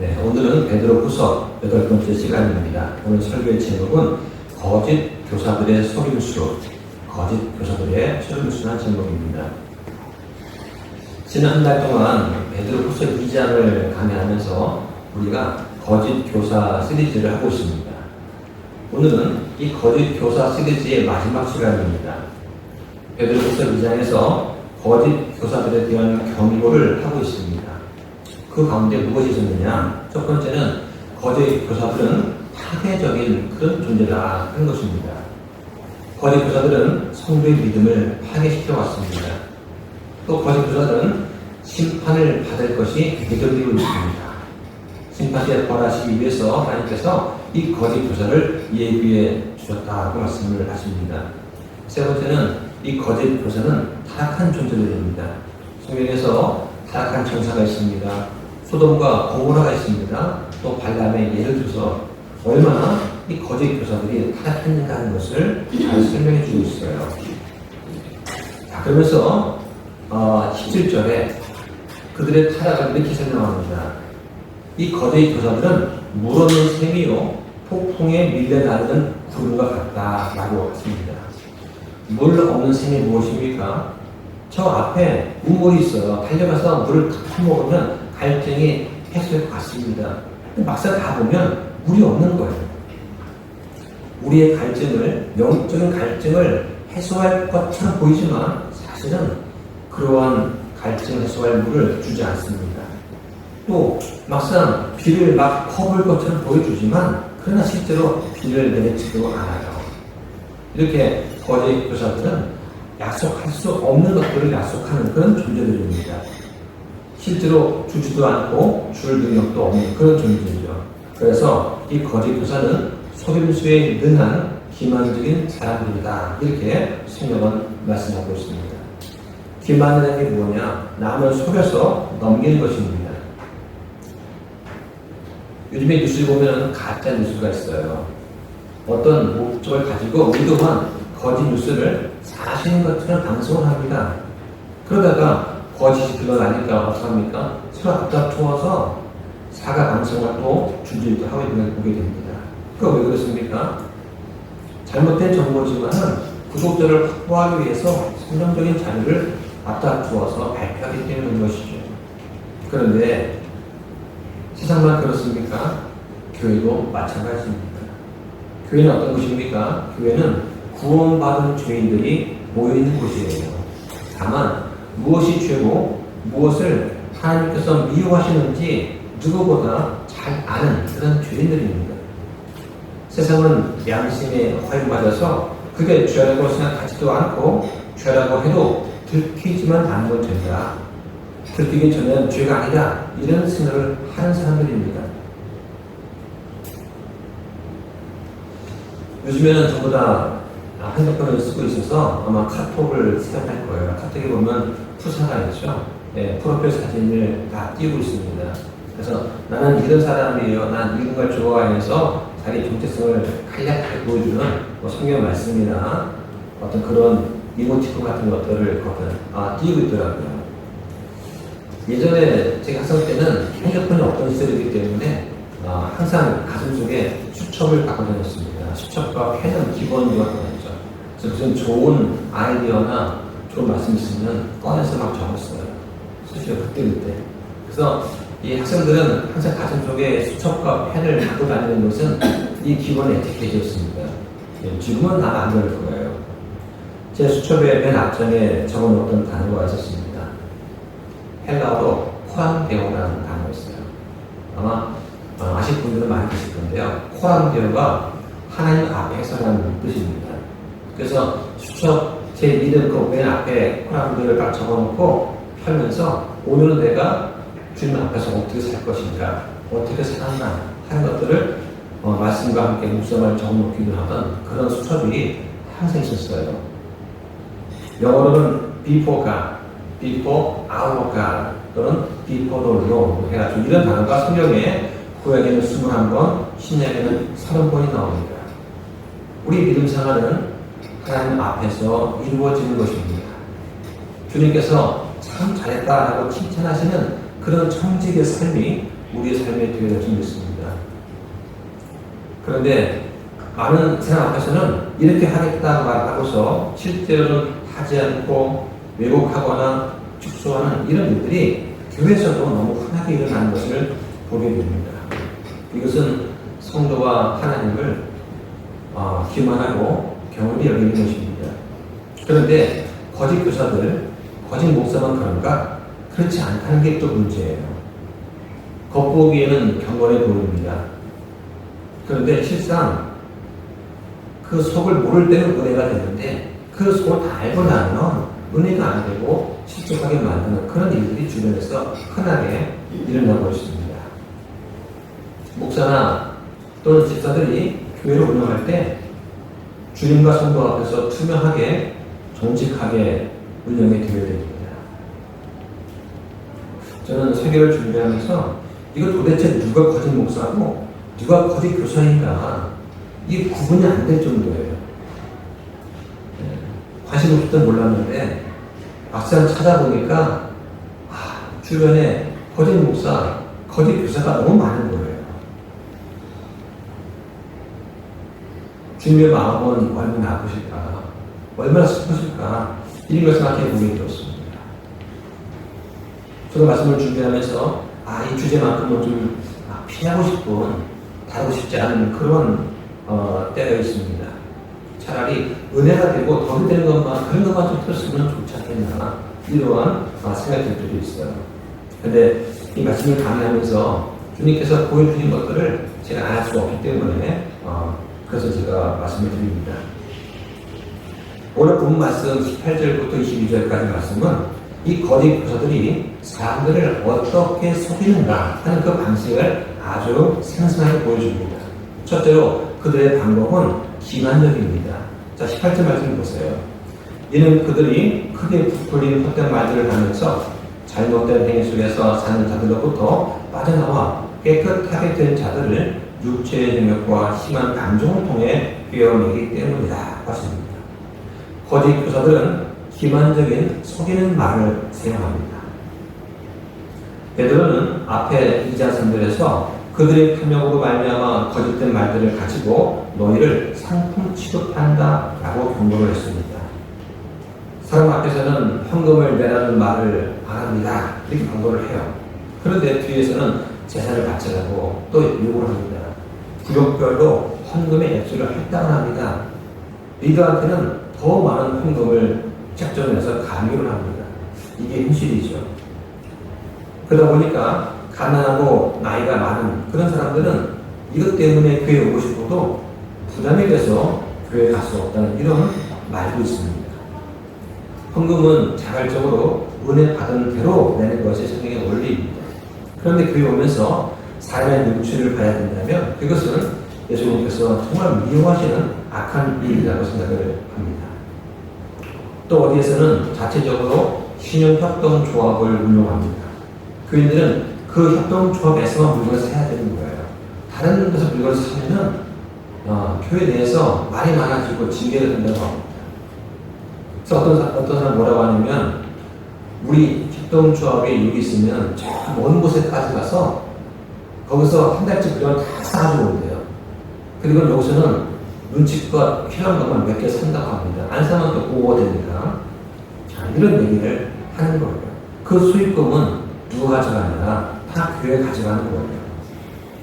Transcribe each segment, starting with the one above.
네, 오늘은 베드로후서 8번째 시간입니다. 오늘 설교의 제목은 거짓 교사들의 속임수, 라는 제목입니다. 지난 한 달 동안 베드로후서 2장을 강의하면서 우리가 거짓 교사 시리즈를 하고 있습니다. 오늘은 이 거짓 교사 시리즈의 마지막 시간입니다. 베드로후서 2장에서 거짓 교사들에 대한 경고를 하고 있습니다. 그 가운데 무엇이 있었느냐? 첫 번째는 거짓 교사들은 파괴적인 그런 존재다 하는 것입니다. 거짓 교사들은 성도의 믿음을 파괴시켜 왔습니다. 또 거짓 교사들은 심판을 받을 것이 예정되고 있습니다. 심판대에 벌하시기 위해서 하나님께서 이 거짓 교사를 예비해 주셨다고 말씀을 하십니다. 세 번째는 이 거짓 교사는 타락한 존재들입니다. 성경에서 타락한 천사가 있습니다. 소돔과 고모라가 있습니다. 또 발람의 예를 들어서 얼마나 이 거짓 교사들이 타락했는가 하는 것을 잘 설명해 주고 있어요. 자, 그러면서 17절에 그들의 타락을 이렇게 설명합니다. 이 거짓 교사들은 물 없는 샘이요 폭풍에 밀려나는 구름과 같다라고 했습니다. 물 없는 샘이 무엇입니까? 저 앞에 우물이 있어요. 달려가서 물을 탁 퍼먹으면 갈증이 해소될 것 같습니다. 막상 가보면 물이 없는 거예요. 우리의 갈증을, 영적인 갈증을 해소할 것처럼 보이지만 사실은 그러한 갈증 해소할 물을 주지 않습니다. 또 막상 비를 막 퍼볼 것처럼 보여주지만 그러나 실제로 비를 내리지도 않아요. 이렇게 거짓 교사들은 약속할 수 없는 것들을 약속하는 그런 존재들입니다. 실제로 주지도 않고 줄 능력도 없는 그런 존재죠. 그래서 이 거짓 교사는 속임수에 능한 기만적인 사람들이다. 이렇게 성경은 말씀하고 있습니다. 기만이라는 게 뭐냐? 남을 속여서 넘기는 것입니다. 요즘에 뉴스를 보면 가짜 뉴스가 있어요. 어떤 목적을 가지고 의도한 거짓 뉴스를 사실인 것처럼 방송을 합니다. 그러다가 거짓이 드러나니까 어떡합니까? 서로 앞다투어서 사과 방송을 또 줄줄이 하고 있는 걸 보게 됩니다. 그거 왜 그렇습니까? 잘못된 정보지만 구독자를 확보하기 위해서 성경적인 자료를 앞다투어서 발표하기 때문에 그런 것이죠. 그런데 세상만 그렇습니까? 교회도 마찬가지입니다. 교회는 어떤 곳입니까? 교회는 구원받은 죄인들이 모여있는 곳이에요. 다만 무엇이 죄고 무엇을 하나님께서 미워하시는지 누구보다 잘 아는 그런 죄인들입니다. 세상은 양심에 허용받아서 그게 죄라고 생각하지도 않고 죄라고 해도 들키지만 않으면 된다. 들키기 전에는 죄가 아니다. 이런 생각을 하는 사람들입니다. 요즘에는 전부 다 핸드폰을 쓰고 있어서 아마 카톡을 사용할 거예요. 카톡에 보면 푸사가 있죠. 네, 프로필 사진을 다 띄우고 있습니다. 그래서 나는 이런 사람이에요. 난 이런 걸 좋아해서 자기 정체성을 간략하게 보여주는 성경 말씀이나 어떤 그런 이모티콘 같은 것들을 띄우고 있더라고요. 예전에 제가 학생 때는 핸드폰이 없던 시절이기 때문에 항상 가슴속에 수첩을 갖고 다녔습니다. 수첩과 펜은 기본으로 갖고 다녔죠. 그래서 무슨 좋은 아이디어나 좋은 말씀 있으면 꺼내서 막 적었어요. 수시로 그때. 그래서 이 학생들은 항상 가슴속에 수첩과 펜을 갖고 다니는 것은 이 기본 에티켓이었습니다. 지금은 아마 안 그럴 거예요. 제 수첩의 맨 앞장에 적어놓던 단어가 있었습니다. 헬라어로 코랑데오라는 단어였어요. 아마 아실 분들은 많이 계실 건데요. 코랑데오가 하나님 앞에서라는 뜻입니다. 그래서 수첩 제 믿음 그 맨 앞에 코랑데오를 딱 적어놓고 펴면서 오늘은 내가 주님 앞에서 어떻게 살 것인가, 어떻게 살았나 하는 것들을 말씀과 함께 묵상을 적어놓기도 하던 그런 수첩이 항상 있었어요. 영어로는 before God, before our God 또는 before the Lord 해가지고 이런 단어가 성경에 구약에는 21번, 신약에는 30번이 나옵니다. 우리 믿음 생활은 하나님 앞에서 이루어지는 것입니다. 주님께서 참 잘했다라고 칭찬하시는 그런 청직의 삶이 우리의 삶의 기회가 좀 있습니다. 그런데 많은 사람 앞에서는 이렇게 하겠다고 말하고서 실제로는 하지 않고 왜곡하거나 축소하는 이런 일들이 교회에서도 너무 흔하게 일어나는 것을 보게 됩니다. 이것은 성도와 하나님을 기만하고 경험이 여기는 것입니다. 그런데 거짓 교사들, 거짓 목사만 그런가? 그렇지 않다는 게 또 문제예요. 겉보기에는 경건해 보입니다. 그런데 실상 그 속을 모를 때는 은혜가 되는데 그 속을 다 알고 나면 은혜가 안 되고 실족하게 만드는 그런 일들이 주변에서 흔하게 일어나고 있습니다. 목사나 또는 집사들이 교회를 운영할 때 주님과 성도 앞에서 투명하게 정직하게 운영이 되어야 됩니다. 저는 설교를 준비하면서 이거 도대체 누가 거짓 목사고 누가 거짓 교사인가 이게 구분이 안 될 정도예요. 관심 없을 땐 몰랐는데 막상 찾아보니까 주변에 거짓 목사, 거짓 교사가 너무 많은 거예요. 주님의 마음은 얼마나 아프실까, 얼마나 슬프실까 이런 걸 생각해 보게 되었습니다. 저도 말씀을 준비하면서 이 주제만큼은 좀 피하고 싶은, 다루고 싶지 않은 그런 때가 있습니다. 차라리 은혜가 되고 덕이 되는 것만, 그런 것만 좀 들었으면 좋지 않겠나 이러한 생각이 들 때도 있어요. 그런데 이 말씀을 강의하면서 주님께서 보여주신 것들을 제가 알 수 없기 때문에 그래서 제가 말씀을 드립니다. 오늘 본 말씀 18절부터 22절까지 말씀은 이 거짓 교사들이 사람들을 어떻게 속이는가 하는 그 방식을 아주 생생하게 보여줍니다. 첫째로 그들의 방법은 기만적입니다. 자, 18절 말씀 보세요. 이는 그들이 크게 부풀린 헛된 말들을 하면서 잘못된 행위 속에서 사는 자들로부터 빠져나와 깨끗하게 된 자들을 육체의 능력과 심한 감정을 통해 꿰어내기 때문이다. 하십니다. 거짓 교사들은 기만적인 속이는 말을 사용합니다. 베드로는 앞에 2장 3절에서 그들의 표명으로 말미암아 거짓된 말들을 가지고 너희를 상품 취급한다 라고 경고를 했습니다. 사람 앞에서는 헌금을 내라는 말을 안 합니다. 이렇게 경고를 해요. 그런데 뒤에서는 제사를 바치라고 또 요구를 합니다. 구역별로 헌금의 액수를 할당을 합니다. 리더한테는 더 많은 헌금을 작정해서 강요를 합니다. 이게 현실이죠. 그러다 보니까 가난하고 나이가 많은 그런 사람들은 이것 때문에 교회에 오고 싶어도 부담이 돼서 교회에 갈 수 없다는 이런 말도 있습니다. 헌금은 자발적으로 은혜 받은 대로 내는 것이 성경의 원리입니다. 그런데 교회에 오면서 삶의 눈치를 봐야 된다면 그것은 예수님께서 정말 미워하시는 악한 일이라고 생각을 합니다. 또 어디에서는 자체적으로 신용협동조합을 운영합니다. 교인들은 그 협동조합에서만 물건을 사야 되는 거예요. 다른 데서 물건을 사면은 교회 내에서 말이 많아지고 징계를 된다고 합니다. 그래서 어떤 사람 뭐라고 하냐면 우리 협동조합에 여기 있으면 저 먼 곳에까지 가서 거기서 한 달치 물건을 다 사가지고 온대요. 그리고 여기서는 눈치껏 필요한 것만 몇 개 산다고 합니다. 안 사면 또 보호가 되니까. 이런 얘기를 하는 거예요. 그 수익금은 누가 가져가느냐? 다 교회에 가져가는 거예요.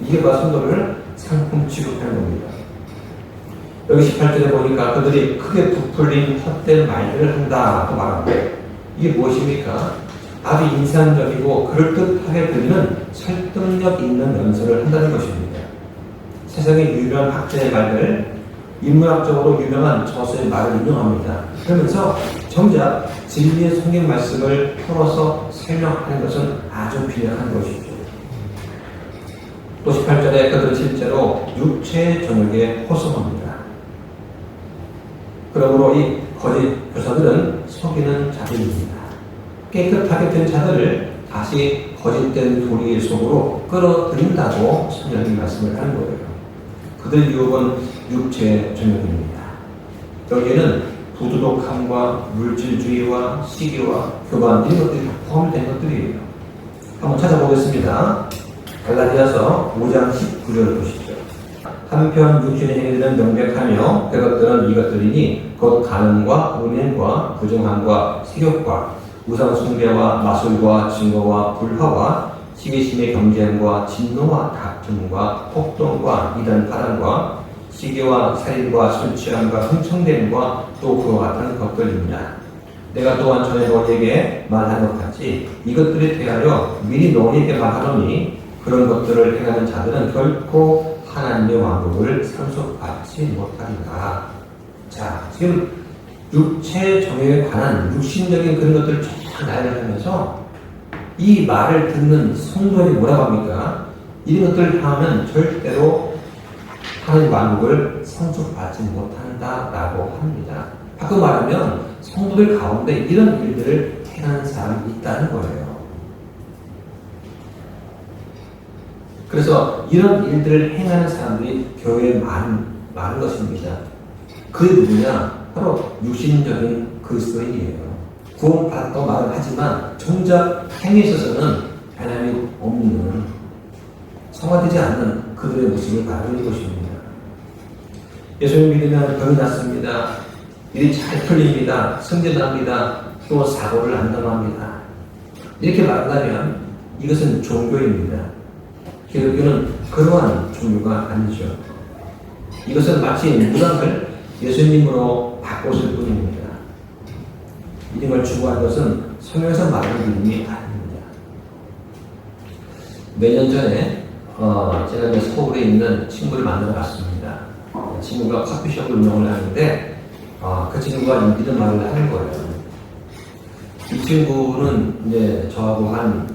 이게 바로 성도를 상품 취급하는 겁니다. 여기 18절에 보니까 그들이 크게 부풀린 헛된 말들을 한다고 말합니다. 이게 무엇입니까? 아주 인상적이고 그럴듯하게 들리는 설득력 있는 연설을 한다는 것입니다. 세상에 유명한 학자의 말들, 인문학적으로 유명한 저서의 말을 인용합니다. 그러면서 정작 진리의 성경 말씀을 풀어서 설명하는 것은 아주 빈약한 것이죠. 또 18절에 그들은 실제로 육체의 정욕에 호소합니다. 그러므로 이 거짓 교사들은 속이는 자들입니다. 깨끗하게 된 자들을 다시 거짓된 도리의 속으로 끌어들인다고 성경이 말씀을 하는 거예요. 그들 유혹은 육체의 정욕입니다. 여기에는 부도덕함과 물질주의와 시기와 교만 이런 것들이 다 포함된 것들이에요. 한번 찾아보겠습니다. 갈라디아서 5장 19절을 보시죠. 한편 육신의 행위들은 명백하며 그것들은 이것들이니 곧 간음과 음행과 부정함과 식욕과 우상 숭배와 마술과 증거와 불화와 시기심의 경쟁과 진노와 다툼과 폭동과 이단 파란과 시기와 살인과 술 취함과 흥청됨과 또 그와 같은 것들입니다. 내가 또한 전에 너희에게 말한 것 같이 이것들에 대하여 미리 너희에게 말하노니 그런 것들을 행하는 자들은 결코 하나님의 왕국을 상속받지 못하리라. 자, 지금 육체 정욕에 관한 육신적인 그런 것들을 쫙 나열을 하면서 이 말을 듣는 성도에게 뭐라고 합니까? 이런 것들을 하면 절대로 하나님 왕국을 상속받지 못한다라고 합니다. 바꿔 말하면 성도들 가운데 이런 일들을 행하는 사람이 있다는 거예요. 그래서 이런 일들을 행하는 사람들이 교회에 많은 것입니다. 그게 누구냐? 바로 육신적인 그리스도인이에요. 구원받았다고 말을 하지만 정작 행위에 있어서는 변함이 없는, 성화되지 않는 그들의 모습을 바라보는 것입니다. 예수님 믿으면 병이 낫습니다. 일이 잘 풀립니다. 승진합니다. 또 사고를 안 당합니다. 이렇게 말한다면 이것은 종교입니다. 기독교는 그러한 종교가 아니죠. 이것은 마치 무당을 예수님으로 바꿨을 뿐입니다. 이름을 추구하는 것은 성경에서 말하는 믿음이 아닙니다. 몇 년 전에 제가 서울에 있는 친구를 만나러 갔습니다. 친구가 커피숍을 운영을 하는데 그 친구가 믿음 말을 하는 거예요. 이 친구는 이제 저하고 한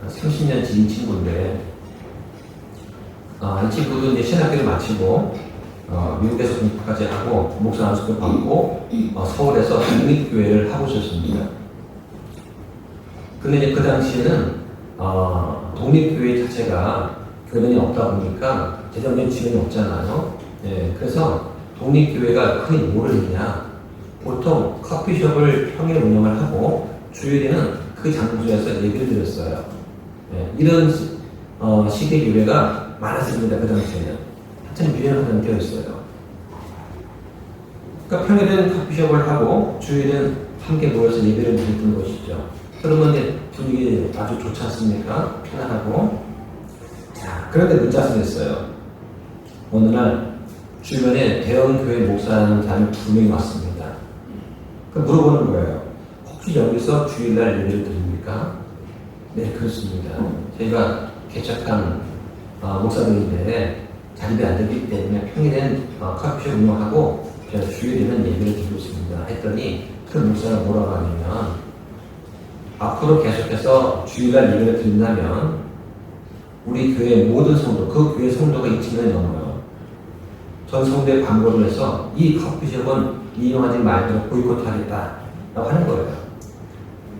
30년 지인 친구인데 이 친구도 이제 신학교를 마치고 미국에서 공부까지 하고 목사 안수도 받고 서울에서 독립교회를 하고 있었습니다. 근데 이제 그 당시에는 독립교회 자체가 교단이 없다 보니까 재정적인 지원이 없잖아요. 네, 그래서 독립교회가 흔히 뭐를 했냐? 보통 커피숍을 평일 운영을 하고 주일에는 그 장소에서 예배를 드렸어요. 네, 이런 시대 교회가 많았습니다. 그 당시에는 한참 유행하던 때였어요. 그러니까 평일에는 커피숍을 하고 주일은 함께 모여서 예배를 드렸던 것이죠. 그러면 이제 분위기 아주 좋지 않습니까? 편안하고. 자, 그런데 문자가 생겼어요. 어느 날 주변에 대형 교회 목사라는 사람이 2명이 왔습니다. 그 물어보는 거예요. 혹시 여기서 주일날 예배를 드립니까? 네, 그렇습니다. 저희가 개척한 목사들인데 자립이 안 되기 때문에 평일엔 커피숍 운영하고 주일에는 예배를 드리고 있습니다. 했더니 그 목사가 뭐라고 하냐면 앞으로 계속해서 주일날 예배를 드린다면 우리 교회 모든 성도, 그 교회 성도가 2,000명이 넘어요. 전 성도에 광고를 해서 이 커피숍은 이용하지 말도록 보이콧하겠다 라고 하는 거예요.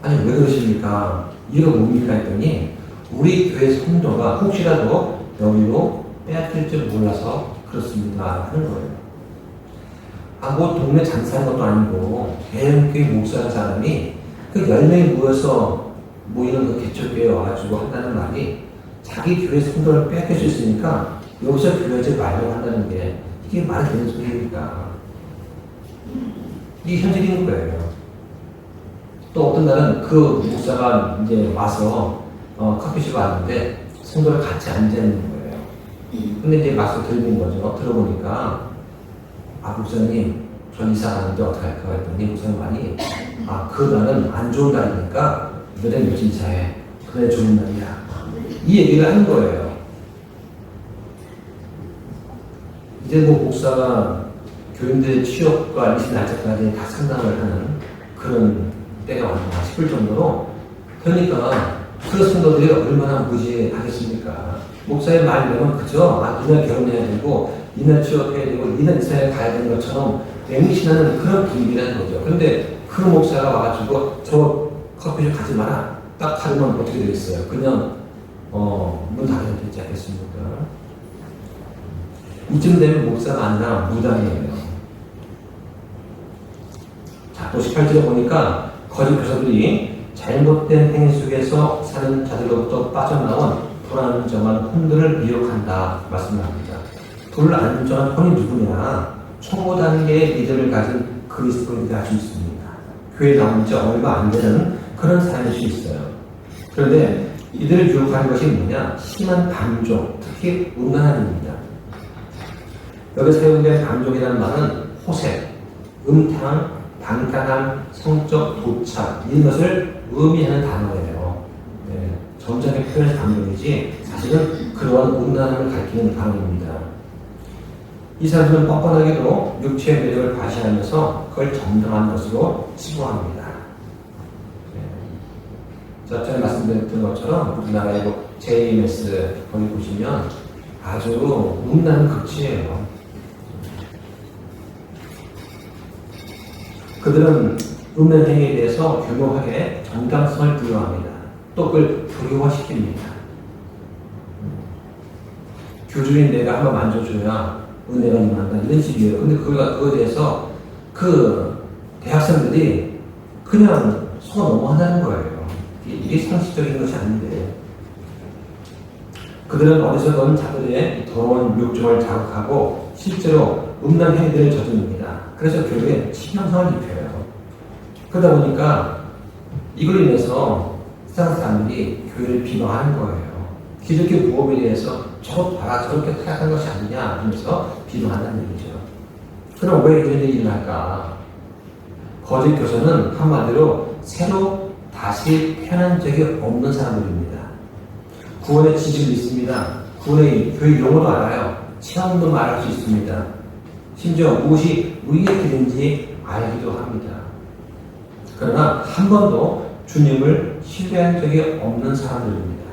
아니 왜 그러십니까? 이유가 뭡니까? 했더니 우리 교회 성도가 혹시라도 여기로 빼앗길 줄 몰라서 그렇습니다 하는 거예요. 뭐 동네 장사하는 것도 아니고 대형교회 목사라는 사람이 그 10명이 모여서 뭐 이런 그 개척교회에 와가지고 한다는 말이 자기 교회 성도를 빼앗길 수 있으니까 여기서 교회하지 말라고 한다는 게 이게 말이 되는 소리입니까? 이게 현실인 거예요. 또 어떤 날은 그 목사가 이제 와서 커피숍에 왔는데 성도를 같이 앉아있는 거예요. 근데 이제 막상 들리는 거죠. 들어보니까 목사님 전 이사 가는데 어떡할까 했더니 목사님 말이 그날은 안 좋은 날이니까 너네 며칠 이사해. 그래 좋은 날이야. 이 얘기를 하는 거예요. 이제 뭐 목사가 교인들의 취업과 리신 날짜까지 다 상담을 하는 그런 때가 왔나 싶을 정도로 그러니까 그 성도들이 얼마나 무지하겠습니까? 목사의 말이 되면 그죠? 이날 결혼해야 되고 이날 취업해야 되고 이날 이사에 가야 되는 것처럼 맹신하는 그런 분위기라는 거죠. 그런데 그 목사가 와가지고 저 커피숍 가지 마라 딱 하면 어떻게 되겠어요? 그냥 문 닫아야 되지 않겠습니까? 이쯤 되면 목사가 아니라 무당이에요. 자, 또 18절에 보니까 거짓 교사들이 잘못된 행위 속에서 사는 자들로부터 빠져나온 불안정한 혼들을 미혹한다 말씀합니다. 불안정한 혼이 누구냐? 초보단계의 믿음을 가진 그리스도인들이 알 수 있습니다. 교회 나온 지 얼마 안 되는 그런 사람일 수 있어요. 그런데 이들을 유혹하는 것이 뭐냐? 심한 감정, 특히 음란함입니다. 여기 사용된 감정이라는 말은 호색, 음탕, 방탕함, 성적 도착 이런 것을 의미하는 단어예요. 네, 점잖게 표현한 감정이지 사실은 그러한 음란함을 가리키는 단어입니다. 이 사람들은 뻔뻔하게도 육체의 매력을 과시하면서 그걸 정당한 것으로 치부합니다. 네. 전에 말씀드렸던 것처럼 우리나라의 JMS 거기 보시면 아주 음란한 극치예요. 그들은 음란 행위에 대해서 교묘하게 정당성을 부여합니다. 또 그걸 불효화시킵니다. 교주인 내가 한번 만져줘야 은혜가 임한다 이런 식이에요. 근데 그거에 대해서 그 대학생들이 그냥 속아 넘어간다는 거예요. 이게 상식적인 것이 아닌데 그들은 어디서든 자들의 더러운 욕정을 자극하고 실제로 음란 행위들을 저지릅니다. 그래서 교회에 치명상을 입혀요. 그러다 보니까 이걸로 인해서 세상 사람들이 교회를 비방하는 거예요. 기독교 보험에 대해서 저것 봐라 저렇게 타락한 것이 아니냐 하면서 비방한다는 얘기죠. 그럼 왜 이런 얘기를 할까? 거짓 교사는 한마디로 새로 다시 태어난 적이 없는 사람들입니다. 구원의 지식이 있습니다. 구원의 교회 용어도 알아요. 체험도 말할 수 있습니다. 심지어 무엇이 우리의 길인지 알기도 합니다. 그러나 한 번도 주님을 신뢰한 적이 없는 사람들입니다.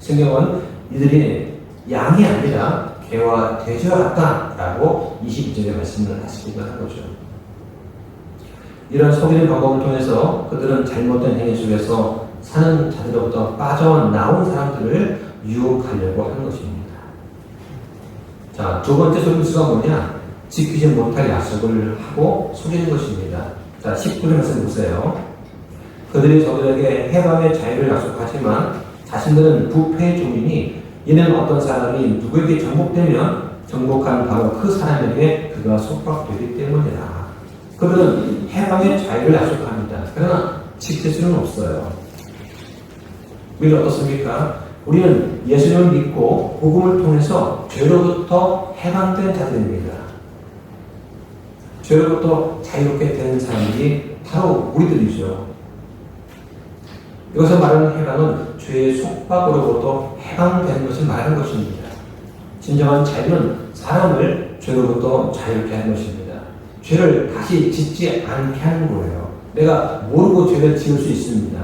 성경은 이들이 양이 아니라 개와 돼지와 같다라고 22절에 말씀을 하시기도 한 거죠. 이런 속이는 방법을 통해서 그들은 잘못된 행위 속에서 사는 자들로부터 빠져나온 사람들을 유혹하려고 하는 것입니다. 자, 두 번째 속임수가 뭐냐? 지키지 못할 약속을 하고 속이는 것입니다. 자, 19절 말씀 보세요. 그들이 저들에게 해방의 자유를 약속하지만 자신들은 부패의 종이니 이는 어떤 사람이 누구에게 정복되면 정복한 바로 그 사람에게 그가 속박되기 때문이다. 그들은 해방의 자유를 약속합니다. 그러나 지킬 수는 없어요. 우리는 어떻습니까? 우리는 예수님을 믿고 복음을 통해서 죄로부터 해방된 자들입니다. 죄로부터 자유롭게 되는 사람들이 바로 우리들이죠. 여기서 말하는 해방은 죄의 속박으로부터 해방되는 것을 말하는 것입니다. 진정한 자유는 사람을 죄로부터 자유롭게 하는 것입니다. 죄를 다시 짓지 않게 하는 거예요. 내가 모르고 죄를 지을 수 있습니다.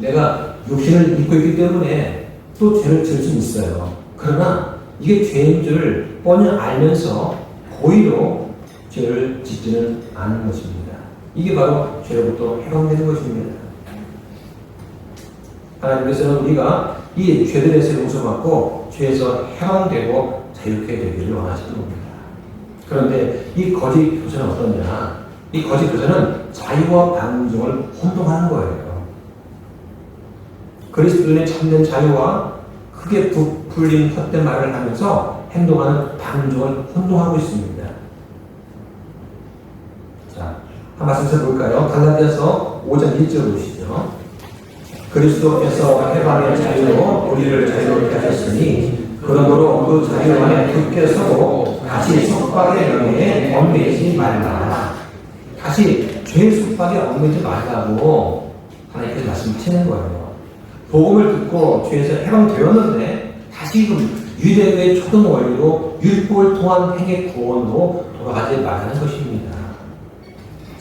내가 육신을 입고 있기 때문에 또 죄를 지을 수 있어요. 그러나 이게 죄인 줄 뻔히 알면서 고의로 죄를 짓지는 않는 것입니다. 이게 바로 죄로부터 해방되는 것입니다. 하나님께서는 우리가 이 죄들에서 용서받고 죄에서 해방되고 자유롭게 되기를 원하시는 겁니다. 그런데 이 거짓 교사는 어떠냐? 이 거짓 교사는 자유와 방종을 혼동하는 거예요. 그리스도인의 참된 자유와 크게 부풀린 헛된 말을 하면서 행동하는 방종을 혼동하고 있습니다. 자, 한 말씀 볼까요? 갈라디아서 5장 1절 보시죠. 그리스도께서 해방의 자유로 우리를 자유롭게 하셨으니 그러므로 그 자유 안에 굳게 서고 다시 속박의 명예에 얽매이지 말라. 다시 죄의 속박에 얽매이지 말라고 하나님께서 말씀하시는 거예요. 복음을 듣고 죄에서 해방되었는데 다시금 유대의 초등 원리로 율법을 통한 행의 구원으로 돌아가지 말라는 것입니다.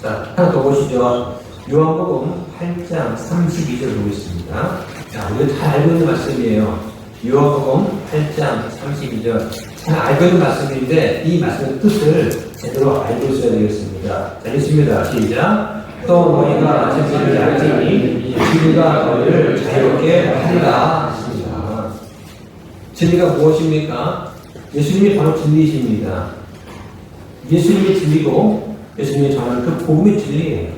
자, 하나 더 보시죠. 요한복음 8장 32절 보겠습니다. 자, 우리가 잘 알고 있는 말씀이에요. 요한복음 8장 32절. 잘 알고 있는 말씀인데 이 말씀의 뜻을 제대로 알고 있어야 되겠습니다. 자, 읽습니다. 시작. 또 너희가 진리를 알지니 진리가 너희를 자유롭게 하리라. 진리가 무엇입니까? 예수님이 바로 진리이십니다. 예수님이 진리고 예수님이 전하는 그 복음이 진리예요.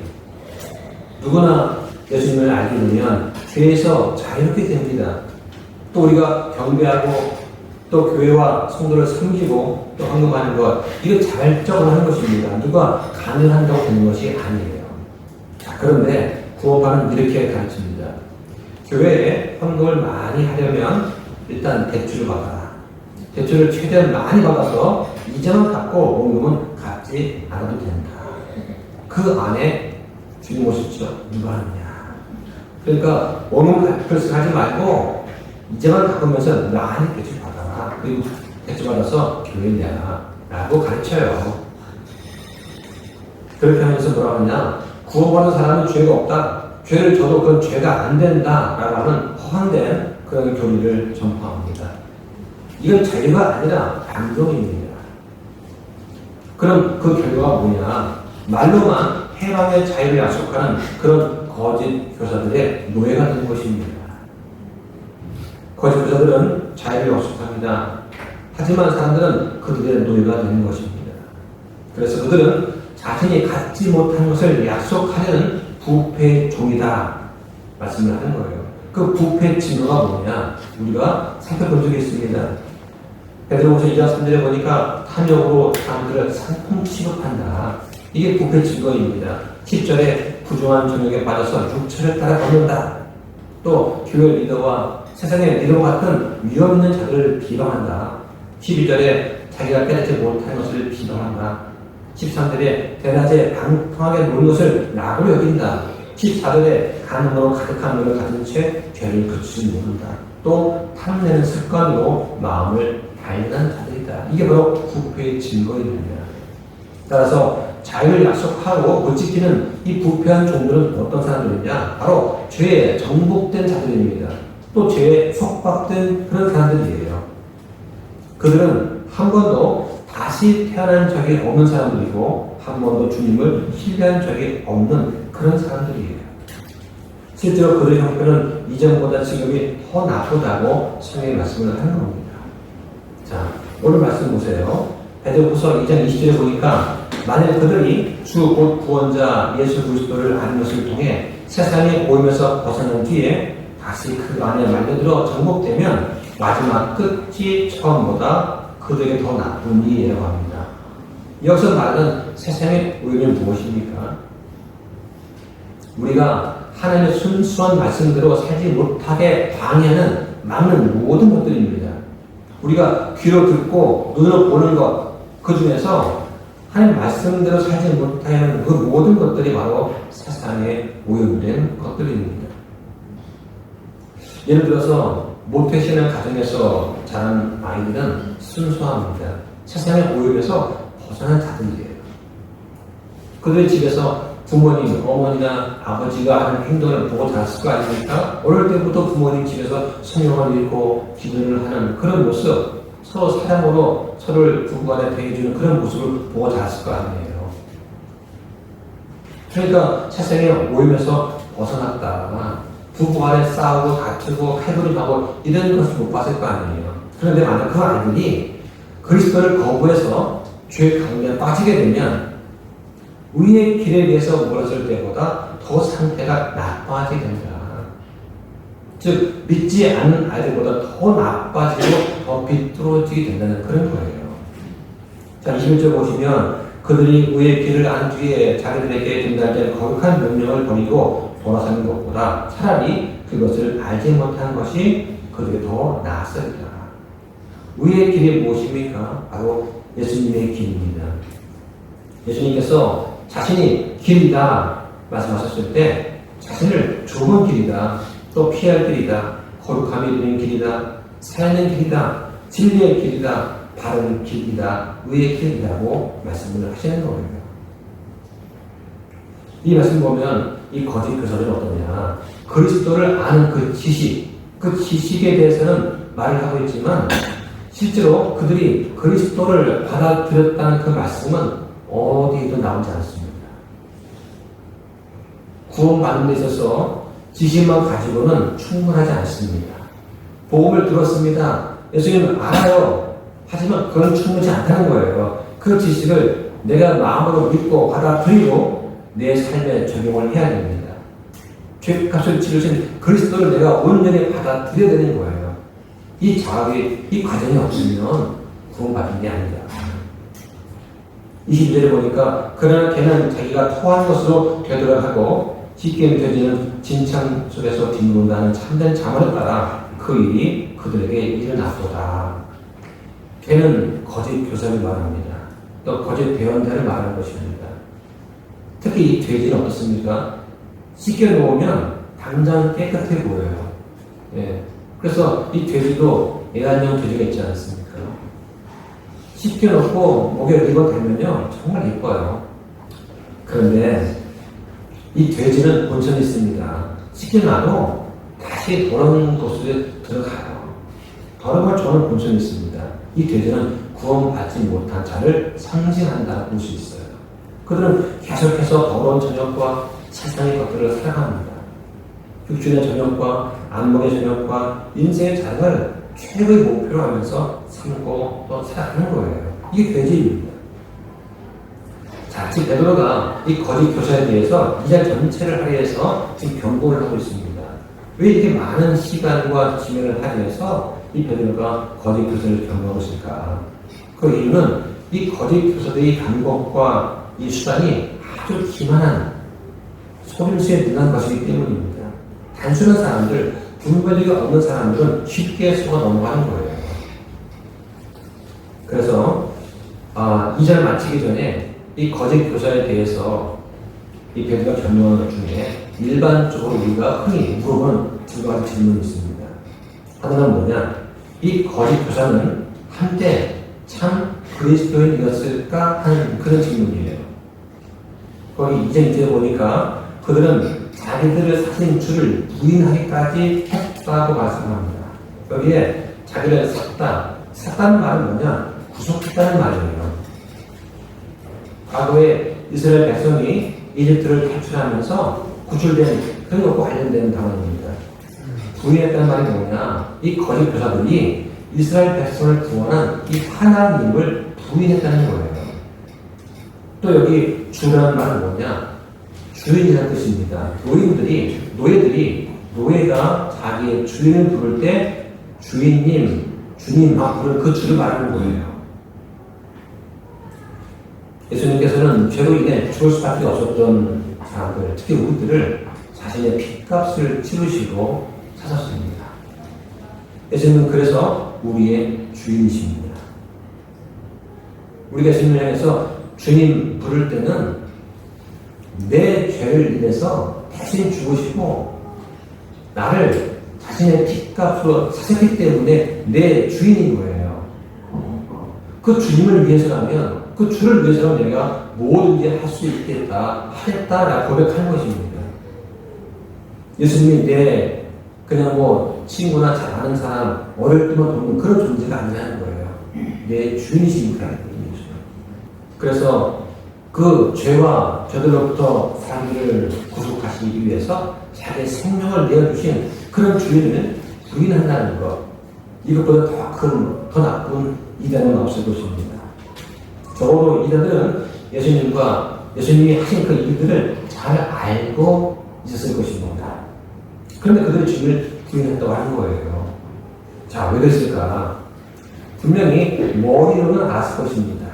누구나 예수님을 알게 되면 죄에서 자유롭게 됩니다. 또 우리가 경배하고 또 교회와 성도를 섬기고 또 헌금하는 것, 이거 자발적으로 하는 것입니다. 누가 강요한다고 되는 것이 아니에요. 자, 그런데 구원파는 이렇게 가르칩니다. 교회에 헌금을 많이 하려면 일단 대출을 받아라. 대출을 최대한 많이 받아서 이자만 갚고 원금은 갚지 않아도 된다. 그 안에 주님 오셨죠. 누가 하느냐. 그러니까 원금 갚을 하지 말고 이자만 갚으면서 많이 대출 받아라. 그리고 대출 받아서 교회 내라. 라고 가르쳐요. 그렇게 하면서 뭐라고 하냐. 구원받은 사람은 죄가 없다. 죄를 져도 그건 죄가 안 된다. 라고 하는 허황된 그런 교리를 전파합니다. 이건 자유가 아니라 반동입니다. 그럼 그 결과가 뭐냐? 말로만 해방의 자유를 약속하는 그런 거짓 교사들의 노예가 된 것입니다. 거짓 교사들은 자유를 약속합니다. 하지만 사람들은 그들의 노예가 되는 것입니다. 그래서 그들은 자신이 갖지 못한 것을 약속하려는 부패의 종이다 말씀을 하는 거예요. 그 부패 증거가 뭐냐? 우리가 살펴본 적이 있습니다. 베드로후서 2장 3절에 보니까 탐욕으로 사람들을 상품 취급한다. 이게 부패 증거입니다. 10절에 부정한 정욕에 빠져서 육체를 따라 걷는다. 또 교회 리더와 세상의 리더 같은 위험 있는 자들을 비방한다. 12절에 자기가 깨닫지 못한 것을 비방한다. 13절에 대낮에 방탕하게 노는 것을 낙으로 여긴다. 14절에 간음으로 가득한 눈을 가진 채 죄를 그치지 모른다. 또 탐내는 습관으로 마음을 달리는 자들이다. 이게 바로 부패의 증거입니다. 따라서 자유를 약속하고 못 지키는 이 부패한 종들은 어떤 사람들이냐? 바로 죄에 정복된 자들입니다. 또 죄에 속박된 그런 사람들이에요. 그들은 한 번도 다시 태어난 적이 없는 사람들이고 한 번도 주님을 신뢰한 적이 없는 그런 사람들이에요. 실제로 그들의 형편은 이전보다 지금이 더 나쁘다고 성경의 말씀을 하는 겁니다. 자, 오늘 말씀 보세요. 베드로후서 2장 20절에 보니까 만일 그들이 주 곧 구원자 예수 그리스도를 아는 것을 통해 세상에 보이면서 벗어난 뒤에 다시 그 안에 말려들어 정복되면 마지막 끝이 처음보다 그들에게 더 나쁘니라고 합니다. 여기서 말하는 세상의 오염은 무엇입니까? 우리가 하나님의 순수한 말씀대로 살지 못하게 방해하는 막는 모든 것들입니다. 우리가 귀로 듣고 눈으로 보는 것, 그 중에서 하나님 말씀대로 살지 못하는 그 모든 것들이 바로 세상에 오염된 것들입니다. 예를 들어서 모태신앙 가정에서 자란 아이들은 순수합니다. 세상의 오염에서 벗어난 자들이에요. 그들의 집에서 부모님, 어머니나 아버지가 하는 행동을 보고 자랐을 거 아닙니까? 어릴 때부터 부모님 집에서 성경을 읽고 기도를 하는 그런 모습, 서로 사랑으로 서로를 부부간에 대해주는 그런 모습을 보고 자랐을 거 아니에요. 그러니까 세상의 오염에서 벗어났다. 부부간에 싸우고 다투고 칼부림하고 이런 것을 못 봤을 거 아니에요. 그런데 만약 그 아이들이 그리스도를 거부해서 죄의 강도에 빠지게 되면 의의 길에 대해서 물었을 때보다 더 상태가 나빠지게 된다. 즉 믿지 않는 아이들보다 더 나빠지고 더 비뚤어지게 된다는 그런 거예요. 자, 21절 보시면 그들이 의의 길을 안 뒤에 자기들에게 전달된 거룩한 명령을 버리고 돌아서는 것보다 차라리 그것을 알지 못한 것이 그들에게 더 나았습니다. 의의 길이 무엇입니까? 바로 예수님의 길입니다. 예수님께서 자신이 길이다 말씀하셨을 때 자신을 좁은 길이다, 또 피할 길이다, 거룩함이 있는 길이다, 살아있는 길이다, 진리의 길이다, 바른 길이다, 의의 길이라고 말씀을 하시는 거예요. 이 말씀 보면 이 거짓 교사들은 어떠냐? 그리스도를 아는 그 지식에 대해서는 말을 하고 있지만 실제로 그들이 그리스도를 받아들였다는 그 말씀은 어디에도 나오지 않습니다. 구원받는 데 있어서 지식만 가지고는 충분하지 않습니다. 복음을 들었습니다. 예수님은 알아요. 하지만 그건 충분치 않다는 거예요. 그 지식을 내가 마음으로 믿고 받아들이고 내 삶에 적용을 해야 됩니다. 죄값을 치르신 그리스도를 내가 온전히 받아들여야 되는 거예요. 이 자각이, 이 과정이 없으면 구원받은 게 아니다. 22절에 보니까 그러나 걔는 자기가 토한 것으로 되돌아가고 씻게 되지는 진창 속에서 뒹군다는 참된 자문에 따라 그 일이 그들에게 일어났도다. 걔는 거짓 교사를 말합니다. 또 거짓 배언자를 말하는 것입니다. 특히 이 돼지는 어떻습니까? 씻겨놓으면 당장 깨끗해 보여요. 예. 그래서 이 돼지도 애완용 돼지가 있지 않습니까? 씻겨놓고 목에 리본 대면요 정말 예뻐요. 그런데 이 돼지는 본성이 있습니다. 씻겨놔도 다시 더러운 곳에 들어가요. 더러운 걸 좋아하는 본성이 있습니다. 이 돼지는 구원받지 못한 자를 상징한다고 볼 수 있어요. 그들은 계속해서 더러운 저녁과 세상의 것들을 살아갑니다. 육신의 저녁과 안목의 저녁과 인생의 자랑을 최고의 목표로 하면서 살고 또 살아가는 거예요. 이게 돼지입니다. 자, 지금 베드로가 이 거짓 교사에 대해서 2장 전체를 할애해서 지금 경고를 하고 있습니다. 왜 이렇게 많은 시간과 지면을 할애해서 이 베드로가 거짓 교사를 경고하고 있을까? 그 이유는 이 거짓 교사들의 방법과 이 수단이 아주 기만한 소림수에 능한 것이기 때문입니다. 단순한 사람들, 분별력이 없는 사람들은 쉽게 속아 넘어가는 거예요. 그래서 2절 마치기 전에 이 거짓 교사에 대해서 이 베드로가 변명한 것 중에 일반적으로 우리가 흔히 물어보는 두 가지 질문이 있습니다. 하나는 뭐냐? 이 거짓 교사는 한때 참 그리스도인이었을까 하는 그런 질문이에요. 거기 2절에 보니까 그들은 자기들을 사신 주를 부인하기까지 했다고 말씀합니다. 여기에 자기를 샀다는 말은 뭐냐? 구속했다는 말이에요. 과거에 이스라엘 백성이 이집트를 탈출하면서 구출된 그런 것과 관련된 단어입니다. 부인했다는 말이 뭐냐? 이 거짓 교사들이 이스라엘 백성을 구원한 이 하나님을 부인했다는 거예요. 또 여기 주라는 말은 뭐냐? 주인이라는 뜻입니다. 노예가 자기의 주인을 부를 때 주인님, 주님 막 부르는 그 주를 말하는 거예요. 예수님께서는 죄로 인해 죽을 수밖에 없었던 사람들, 특히 우리들을 자신의 핏값을 치르시고 찾았습니다. 예수님은 그래서 우리의 주인이십니다. 우리가 예수님을 향해서 주님 부를 때는 내 죄를 인해서 대신 죽으시고 나를 자신의 핏값으로 사셨기 때문에 내 주인인 거예요. 그 주님을 위해서라면, 그 주를 위해서라면 내가 뭐든지 할 수 있겠다, 하겠다라고 고백하는 것입니다. 예수님이 내 그냥 뭐 친구나 잘 아는 사람, 어릴 때만 돕는 그런 존재가 아니라는 거예요. 내 주인이시니까. 그래서 그 죄와 죄들로부터 사람들을 구속하시기 위해서 자기의 생명을 내어주신 그런 주인을 부인한다는 것, 이것보다 더 나쁜 이단은 없을 것입니다. 적어도 이단들은 예수님이 하신 그 일들을 잘 알고 있었을 것입니다. 그런데 그들이 주님을 부인했다고 하는 거예요. 자, 왜 그랬을까? 분명히 머리로는 알았을 것입니다.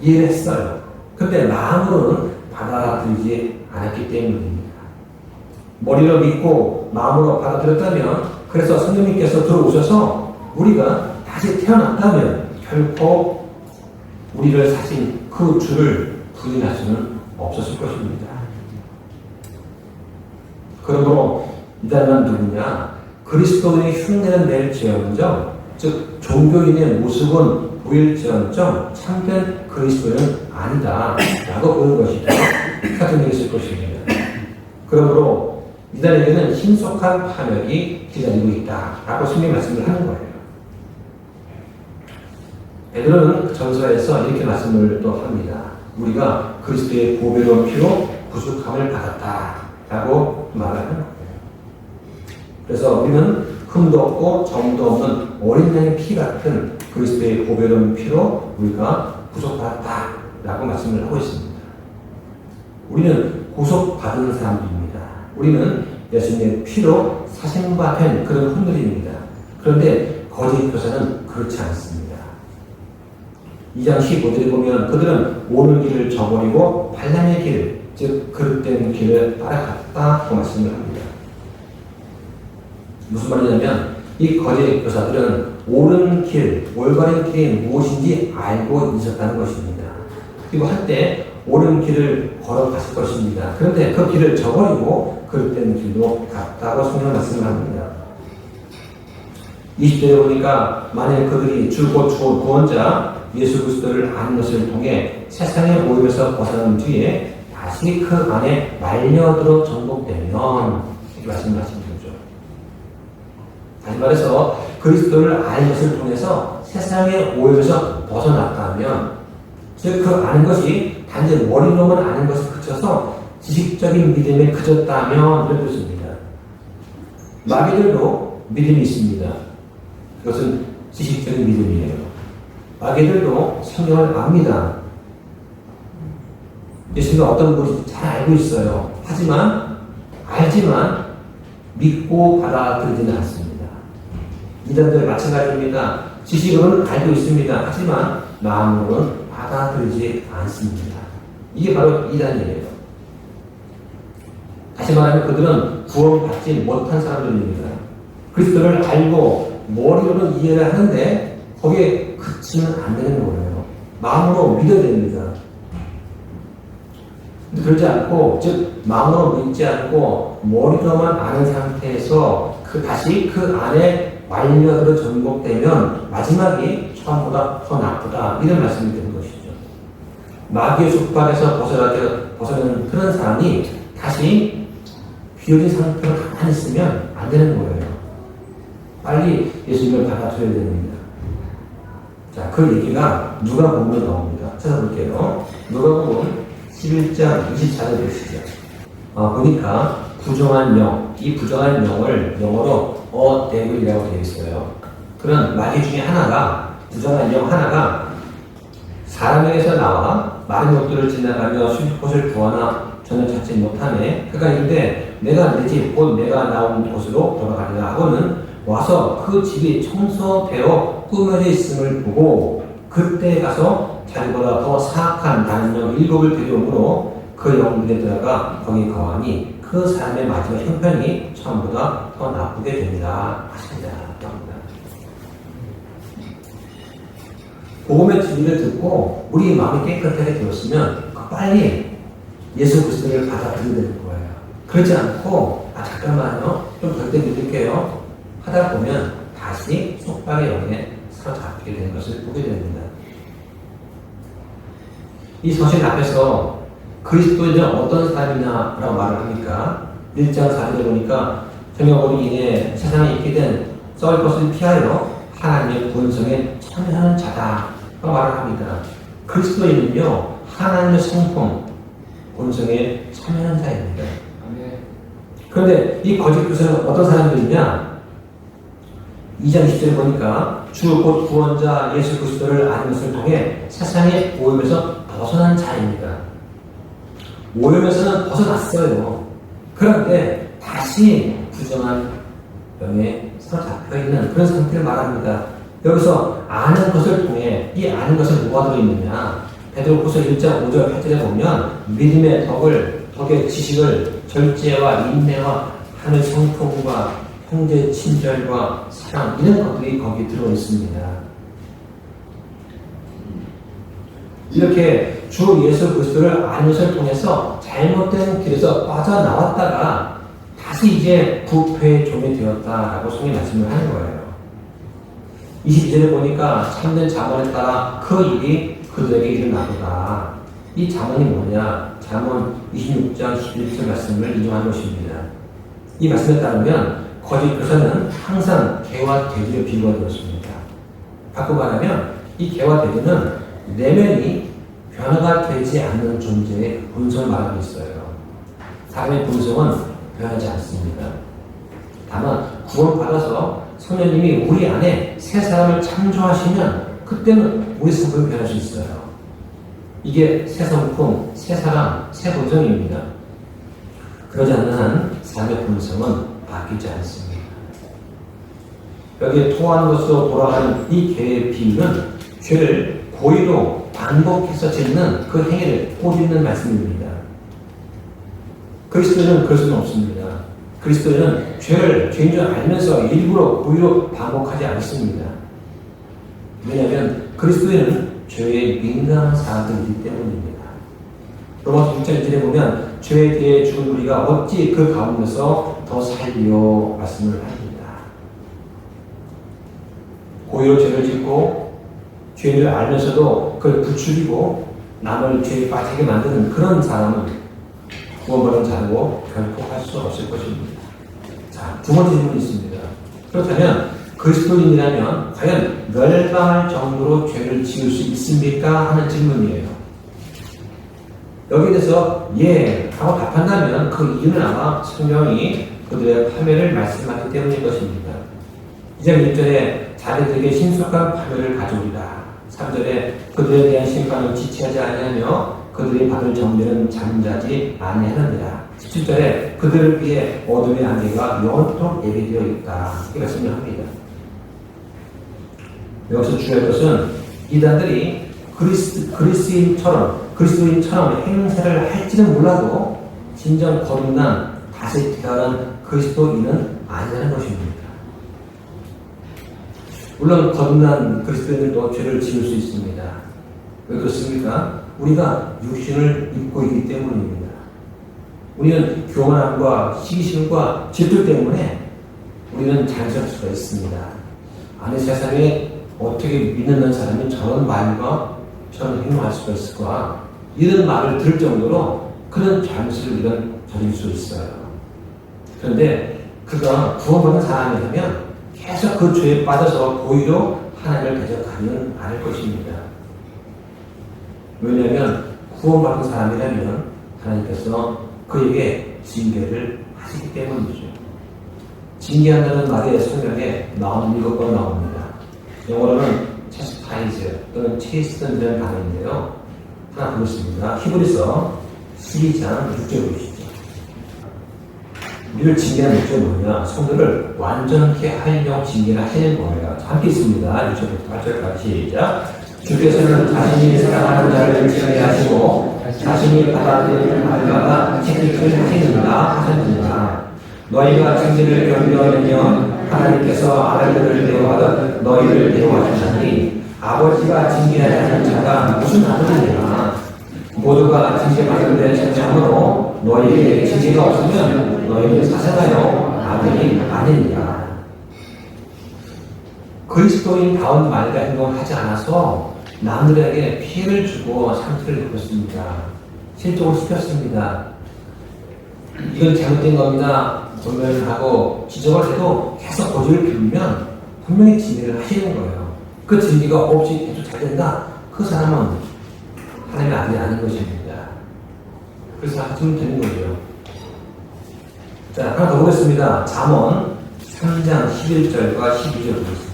이해를 했어요. 근데 마음으로는 받아들이지 않았기 때문입니다. 머리로 믿고 마음으로 받아들였다면, 그래서 성령님께서 들어오셔서 우리가 다시 태어났다면 결코 우리를 사신 그 주를 부인할 수는 없었을 것입니다. 그러므로 이단은 누구냐? 그리스도인의 흉내는 낼지언정, 즉 종교인의 모습은 보일지언정 참된 그리스도인은 아니다 라고 보는 것이죠. 사탄이 있을 것입니다. 그러므로 이단에게는 신속한 파멸이 기다리고 있다 라고 성경이 말씀을 하는 거예요. 베드로는 전서에서 이렇게 말씀을 또 합니다. 우리가 그리스도의 보배로운 피로 구속함을 받았다 라고 말하는 거예요. 그래서 우리는 흠도 없고 점도 없는 어린 양의 피 같은 그리스도의 보배로운 피로 우리가 구속받았다 라고 말씀을 하고 있습니다. 우리는 구속받은 사람들입니다. 우리는 예수님의 피로 사신 바 된 그런 분들입니다. 그런데 거짓 교사는 그렇지 않습니다. 2장 15절에 보면 그들은 옳은 길을 저버리고 반란의 길, 즉 그릇된 길을 따라갔다고 말씀을 합니다. 무슨 말이냐면 이 거짓 교사들은 옳은 길, 올바른 길이 무엇인지 알고 있었다는 것입니다. 그리고 한때 옳은 길을 걸어갔을 것입니다. 그런데 그 길을 저버리고 그릇된 길로 갔다고 성경 말씀을 합니다. 20절에 보니까 만일 그들이 주 곧 구원자 예수 그리스도를 아는 것을 통해 세상의 모임에서 벗어난 뒤에 다시 그 안에 말려들어 정복되면 이렇게 말씀하시는 거죠. 다시 말해서 그리스도를 아는 것을 통해서 세상의 오염에서 벗어났다면 즉 그 아는 것이 단지 머리로만 아는 것에 그쳐서 지식적인 믿음에 그쳤다면 이런 뜻입니다. 마귀들도 믿음이 있습니다. 그것은 지식적인 믿음이에요. 마귀들도 성경을 압니다. 예수님이 어떤 분인지 잘 알고 있어요. 하지만 알지만 믿고 받아들이지는 않습니다. 이단들 마찬가지입니다. 지식으로는 알고 있습니다. 하지만 마음으로는 받아들이지 않습니다. 이게 바로 이단이에요. 다시 말하면 그들은 구원받지 못한 사람들입니다. 그리스도를 알고 머리로는 이해를 하는데 거기에 그치면 안 되는 거예요. 마음으로 믿어야 됩니다. 근데 그러지 않고, 즉 마음으로 믿지 않고 머리로만 아는 상태에서 다시 그 안에 말려들어 전복되면 마지막이 처음보다 더 나쁘다 이런 말씀이 되는 것이죠. 마귀의 속박에서 벗어나는 그런 사람이 다시 비워진 상태로 가만히 있으면 안 되는 거예요. 빨리 예수님을 받아줘야 됩니다. 자, 그 얘기가 누가복음에 나옵니다. 찾아볼게요. 누가복음 11장 24절 보시죠. 보니까 부정한 영, 이 부정한 영을 영어로 devil이라고 되어 있어요. 그런 마귀 중에 하나가, 부정한 영 하나가 사람에게서 나와 많은 곳들을 지나가며 쉴 곳을 구하나 전혀 찾지 못하네. 그가 이르되 내가 내 집, 곧 내가 나온 곳으로 돌아가리라 하고는 와서 그 집이 청소되어 꾸며져 있음을 보고 그때 가서 자기보다 더 사악한 다른 영 7을 데려오므로 그 영들에 들어가 거기 거하니 그 사람의 마지막 형편이 처음보다 더 나쁘게 됩니다. 하십니다. 복음의 진리를 듣고 우리 마음이 깨끗하게 되었으면 빨리 예수 그리스도를 받아들여야 되는 거예요. 그렇지 않고 잠깐만요. 좀 덜 때 믿을게요. 하다 보면 다시 속박의 영에 사로잡히게 되는 것을 보게 됩니다. 이 서신 앞에서 그리스도인은 어떤 사람이냐라고 말을 합니까? 1장 4절에 보니까 정욕으로 인해 세상에 있게 된 썩을 것을 피하여 하나님의 구원성에 참여하는 자다라고 말을 합니다. 그리스도인은요 하나님의 성품 구원성에 참여하는 자입니다. 그런데 이 거짓 교사는 어떤 사람들이냐? 2장 10절에 보니까 주 곧 구원자 예수 그리스도를 아는 것을 통해 세상의 오염에서 벗어난 자입니다. 오염에서는 벗어났어요. 그런데 다시 부정한 영에 사로잡혀 있는 그런 상태를 말합니다. 여기서 아는 것을 통해 이 아는 것은 뭐가 들어있느냐? 베드로후서 1장 5절 8절에 보면 믿음의 덕의 지식을 절제와 인내와 하늘 성품과 형제 친절과 사랑 이런 것들이 거기 들어있습니다. 이렇게 주 예수 그리스도를 아는 것을 통해서 잘못된 길에서 빠져나왔다가 다시 이제 부패의 종이 되었다라고 성경이 말씀을 하는 거예요. 22절에 보니까 참된 잠언에 따라 그 일이 그들에게 일어나도다. 이 잠언이 뭐냐? 잠언 26장 11절 말씀을 인용한 것입니다. 이 말씀에 따르면 거짓 교사는 항상 개와 돼지를 비유가 되었습니다. 바꿔 말하면 이 개와 돼지는 내면이 변화가 되지 않는 존재의 본성을 말하고 있어요. 사람의 본성은 변하지 않습니다. 다만 구원받아서 성령님이 우리 안에 새 사람을 창조하시면 그때는 우리 성품이 변할 수 있어요. 이게 새 성품, 새 사람, 새 본성입니다. 그러지 않는 한 삶의 본성은 바뀌지 않습니다. 여기에 토한 것으로 돌아가는 이 개의 비유는 죄를 고의로 반복해서 짓는 그 행위를 꼬집는 말씀입니다. 그리스도인은 그럴 수는 없습니다. 그리스도인은 죄를 죄인 줄 알면서 일부러 고의로 반복하지 않습니다. 왜냐하면 그리스도인은 죄에 민감한 사람들이기 때문입니다. 로마서 6장 1절에 보면 죄에 대해 죽은 우리가 어찌 그 가운데서 더 살리요 말씀을 합니다. 고의로 죄를 짓고 죄를 알면서도 그걸 부추기고 남을 죄에 빠지게 만드는 그런 사람은 구원받은 자고 결코 할 수 없을 것입니다. 자, 두 번째 질문이 있습니다. 그렇다면 그리스도인이라면 과연 멸망할 정도로 죄를 지을 수 있습니까? 하는 질문이에요. 여기에 대해서 예 하고 답한다면 그 이유는 아마 성경이 그들의 파멸을 말씀하기 때문인 것입니다. 2장 1절에 자기들에게 신속한 파멸을 가져오리라. 3절에 그들에 대한 심판을 지체하지 아니하며 그들이 받을 정죄는 잠자지 아니하느니라. 17절에 그들을 위해 어둠의 안개가 영원토록 예비되어 있다. 이렇게 말씀을 합니다. 여기서 주의할 것은 이단들이 그리스도인처럼 행세를 할지는 몰라도 진정 거듭난 다시 태어난 그리스도인은 아니라는 것입니다. 물론 거듭난 그리스도인들도 죄를 지을 수 있습니다. 왜 그렇습니까? 우리가 육신을 입고 있기 때문입니다. 우리는 교만함과 시기심과 질투 때문에 우리는 잘못할 수가 있습니다. 아니 세상에 어떻게 믿는 사람이 저런 말과 저런 행동할 수가 있을까? 이런 말을 들을 정도로 그런 잘못을 우리는 저질 수 있어요. 그런데 그가 구원받은 사람이라면 계속 그 죄에 빠져서 고의로 하나님을 대적하지는 않을 것입니다. 왜냐하면 구원받은 사람이라면 하나님께서 그에게 징계를 하시기 때문이죠. 징계한다는 말이 성경에 47번 나옵니다. 영어로는 chastise 또는 chasten이라는 단어인데요. 하나 보겠습니다. 히브리서 12장 6절 보시죠. 우리를 징계하는 목적이 뭐냐? 성도를 완전케 하려고 징계를 하시는 거예요. 함께 있습니다. 6절부터 8절까지 시작. 주께서는 자신이 사랑하는 자를 징계하시고 자신이 받아들이는 말마다 책임을 하시는다 하셨느니라. 너희가 징계를 견뎌내면 하나님께서 아들들을 대우하듯 너희를 대우하셨나니 아버지가 징계하지 않는 자가 무슨 아들이냐? 모두가 징계받는데 참으로 너희에게 징계가 없으면 너희는 사생하여 아들이 아니니라. 그리스도인다운 말과 행동을 하지 않아서 남들에게 피해를 주고 상처를 입혔습니다. 실족을 시켰습니다. 이건 잘못된 겁니다. 분별을 하고 지적을 해도 계속 고집을 피우면 분명히 징계를 하시는 거예요. 그 징계가 없이 계속 잘 된다. 그 사람은 하나님의 아들이 아닌 것입니다. 그래서 하시면 되는 거죠. 자, 하나 더 보겠습니다. 잠언 3장 11절과 12절 보겠습니다.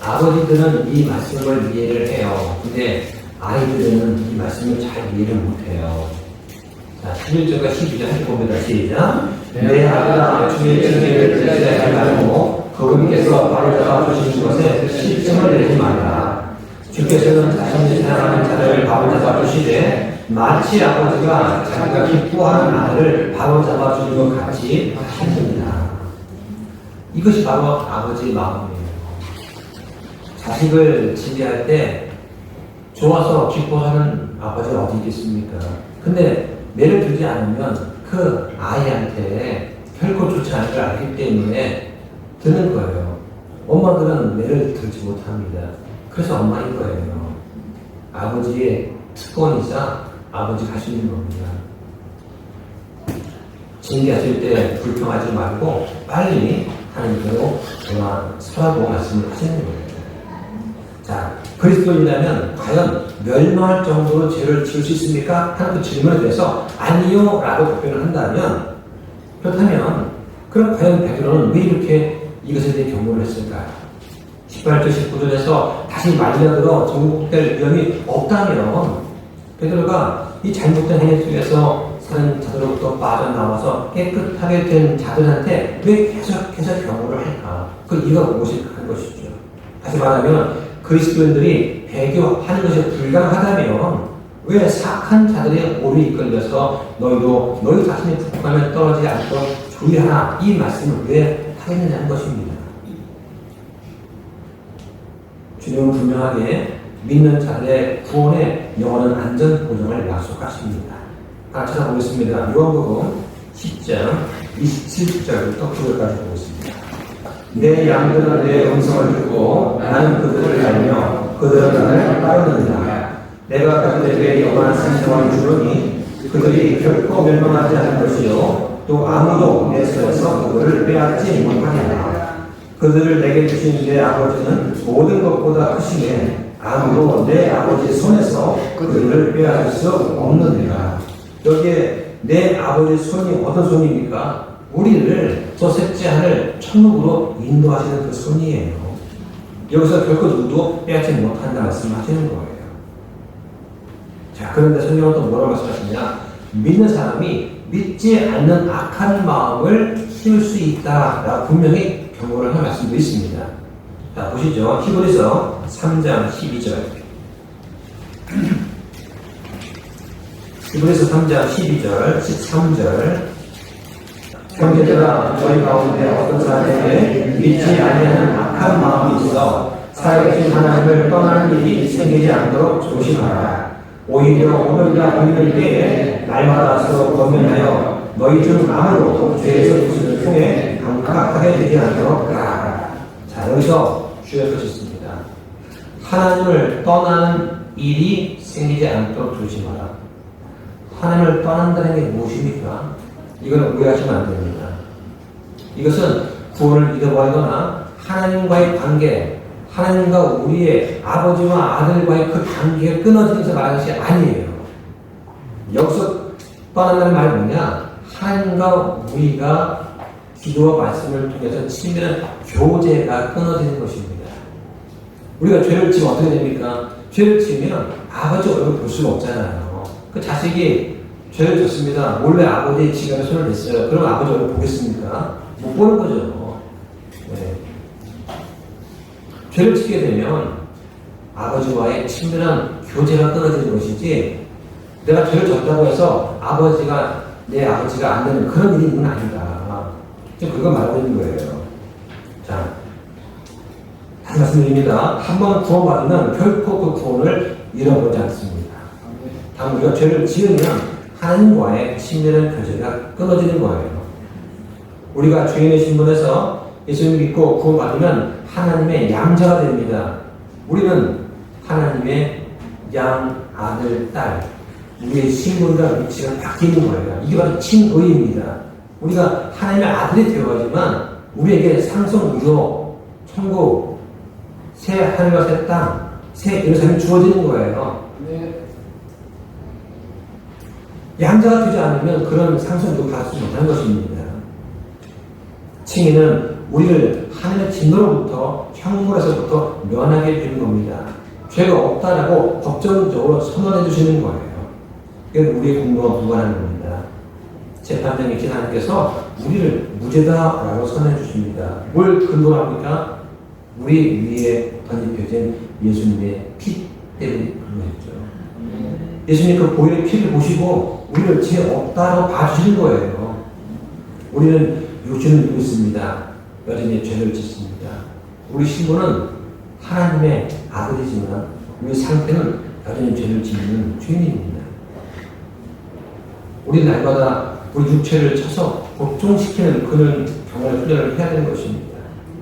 자, 아버지들은 이 말씀을 이해를 해요. 근데 아이들은 이 말씀을 잘 이해를 못해요. 자, 11절과 12절 함께 봅니다. 시작. 내 아들아 주의 징계를 들으지 말고 그분께서 바로잡아 주신 것에 실증을 내지 말라. 주께서는 자신이 사랑하는 자를 바로잡아 주시되 마치 아버지가 자기가 기뻐하는 아들을 바로잡아 주는 것 같이 하십니다. 이것이 바로 아버지의 마음이에요. 자식을 징계할 때 좋아서 기뻐하는 아버지가 어디 있겠습니까? 근데 매를 들지 않으면 그 아이한테 결코 좋지 않을 걸 알기 때문에 드는 거예요. 엄마들은 매를 들지 못합니다. 그래서 엄마인 거예요. 아버지의 특권이자 아버지가 할 수 있는 겁니다. 징계하실 때 불평하지 말고 빨리 하나님께로 서라고 말씀을 하시는 거예요. 자, 그리스도인이라면 과연 멸망할 정도로 죄를 지을 수 있습니까? 하는 그 질문에 대해서 아니요 라고 답변을 한다면, 그렇다면 그럼 과연 베드로는 왜 이렇게 이것에 대해 경고를 했을까요? 18절 19절에서 다시 말려들어 정복될 위험이 없다면 베드로가 이 잘못된 행위 속에서 살인 자들로부터 빠져나와서 깨끗하게 된 자들한테 왜 계속해서 경고를 할까? 그 이유가 무엇일까 하는 것이죠. 다시 말하면 그리스도인들이 배교하는 것이 불가능하다면 왜 사악한 자들의 오류에 이끌려서 너희도 너희 자신의 북함에 떨어지지 않도록 주의하라, 이 말씀을 왜 하겠느냐는 것입니다. 주님은 분명하게 믿는 자들의 구원의 영원한 안전 보장을 약속하십니다. 같이 찾아보겠습니다. 요한복음 10장 27절부터 9절까지 보겠습니다. 내 양들은 내 음성을 듣고 나는 그들을 알며 그들은 나를 따르느니라. 내가 그들에게 영원한 생명을 주노니 그들이 결코 멸망하지 않을 것이요 또 아무도 내 손에서 그들을 빼앗지 못하리라. 그들을 내게 주신 내 아버지는 모든 것보다 크시네 아무도 내 아버지 손에서 그들을 빼앗을 수 없느니라. 여기에 내 아버지 손이 어떤 손입니까? 우리를 저 셋째 하늘 천국으로 인도하시는 그 손이에요. 여기서 결코 누구도 빼앗지 못한다 말씀하시는 거예요. 자, 그런데 성경은 또 뭐라고 말씀하시냐? 믿는 사람이 믿지 않는 악한 마음을 키울 수 있다라고 분명히 경고를 한 말씀도 있습니다. 자, 보시죠. 히브리서 3장 12절. 히브리서 3장 12절, 13절. 형제들아, 너희 가운데 어떤 사람에게 믿지 아니하는 악한 마음이 있어 살아계신 하나님을 떠나는 일이 생기지 않도록 조심하라. 오히려 오늘과 오늘 때에 날마다 서로 권면하여 너희 중 아무도 죄에서 구슬을 통해 감각하게 되지 않도록 하라. 자, 여기서 주의할 것이 있습니다. 하나님을 떠나는 일이 생기지 않도록 조심하라. 하나님을 떠난다는 게 무엇입니까? 이건 오해하시면 안 됩니다. 이것은 구원을 잃어버리거나 하나님과의 관계, 하나님과 우리의 아버지와 아들과의 그 관계가 끊어지면서 말하는 것이 아니에요. 여기서 떠난다는 말이 뭐냐? 하나님과 우리가 기도와 말씀을 통해서 치밀한 교제가 끊어지는 것입니다. 우리가 죄를 지면 어떻게 됩니까? 죄를 지으면 아버지 얼굴 볼 수가 없잖아요. 그 자식이 죄를 졌습니다. 몰래 아버지의 지갑에 손을 댔어요. 그럼 아버지 얼굴 보겠습니까? 못 보는 거죠. 네. 죄를 지게 되면 아버지와의 친밀한 교제가 끊어지는 것이지, 내가 죄를 졌다고 해서 내 아버지가 안 되는 그런 일이 있는 건 아니다. 지금 그거 말하고 있는 거예요. 자, 다시 말씀드립니다. 한번 구원받으면 결코 그 구원을 잃어버리지 않습니다. 다만 우리가 죄를 지으면 하나님과의 친밀한 교제가 끊어지는 거예요. 우리가 죄인의 신분에서 예수님을 믿고 구원받으면 하나님의 양자가 됩니다. 우리는 하나님의 양, 아들, 딸, 우리의 신분과 위치가 바뀌는 거예요. 이게 바로 친의입니다. 우리가 하나님의 아들이 되어가지만 우리에게 상속, 유업, 천국, 새 하늘과 새 땅, 새 예루살렘이 주어지는 거예요. 네. 양자가 되지 않으면 그런 상속, 유업 받을 수 못하는 것입니다. 칭의는 우리를 하나님의 진노로부터, 형벌에서부터 면하게 되는 겁니다. 죄가 없다라고 법정적으로 선언해 주시는 거예요. 이건 우리의 공로와 무관한 겁니다. 재판장이신 하나님께서 우리를 무죄다라고 선언해 주십니다. 뭘 근거로 합니까? 우리 위에 던집혀진 예수님의 피 때문에 그러셨죠. 예수님 그 보혈의 피를 보시고 우리를 죄 없다라고 봐주시는 거예요. 우리는 육신을 입고 있습니다. 여전히 죄를 짓습니다. 우리 신분은 하나님의 아들이지만 우리 상태는 여전히 죄를 짓는 죄인입니다. 우리 날마다 우리 육체를 쳐서 복종시키는 그런 경험을 훈련을 해야 되는 것입니다.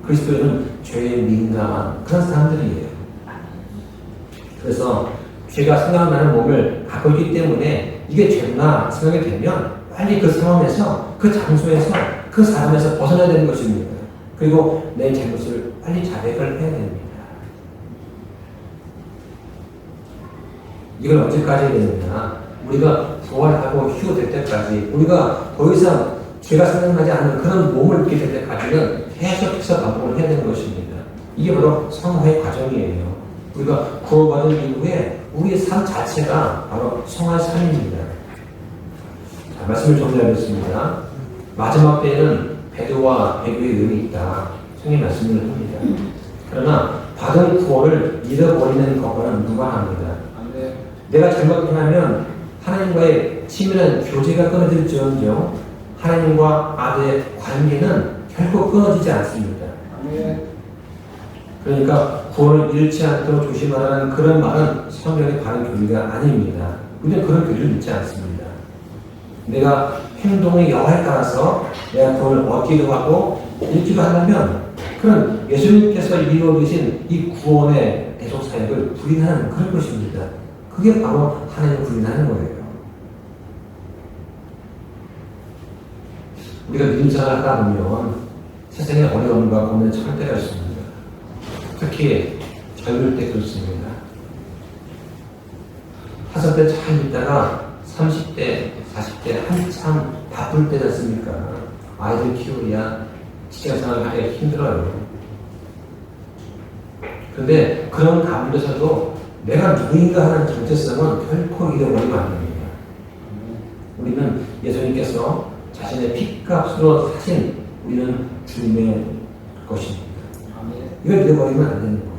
그리스도인은 죄에 민감한 그런 사람들이에요. 그래서 죄가 생각나는 몸을 갖고 있기 때문에 이게 죄구나 생각이 되면 빨리 그 상황에서, 그 장소에서, 그 사람에서 벗어나야 되는 것입니다. 그리고 내 잘못을 빨리 자백을 해야 됩니다. 이걸 언제까지 해야 되느냐? 우리가 부활하고 휴될 때까지, 우리가 더 이상 죄가 생각나지 않는 그런 몸을 입게 될 때까지는 계속해서 반복을 해야 되는 것입니다. 이게 바로 성화의 과정이에요. 우리가 구원받은 이후에 우리의 삶 자체가 바로 성화의 삶입니다. 자, 말씀을 정리하겠습니다. 마지막 때에는 배도와 배교의 의미 있다. 성경 말씀을 합니다. 그러나 받은 구원을 잃어버리는 것과는 무관합니다. 내가 잘못 행하면 하나님과의 치밀한 교제가 끊어질지언정 하나님과 아들의 관계는 결코 끊어지지 않습니다. 그러니까 구원을 잃지 않도록 조심하라는 그런 말은 성경의 바른 교리가 아닙니다. 우리는 그런 교리를 믿지 않습니다. 내가 행동의 여하에 따라서 내가 구원을 얻기도 하고 잃기도 하려면 그런 예수님께서 이루어주신 이 구원의 대속 사역을 부인하는 그런 것입니다. 그게 바로 하나님을 부인하는 거예요. 우리가 믿음 생활을 하다 보면 세상의 어려움과 고민을 참을 때가 있습니다. 특히 젊을 때 그렇습니다. 하선 때 잘 믿다가 30대, 40대 한참 바쁠 때지 않습니까? 아이들 키우랴 직장생활 하기가 힘들어요. 그런데 그런 가운데서도 내가 누구인가 하는 정체성은 결코 잃어버리면 안 됩니다. 우리는 예수님께서 자신의 핏값으로 사신 우리는 주님의 것입니다. 이걸 잃어버리면 안 되는 거예요.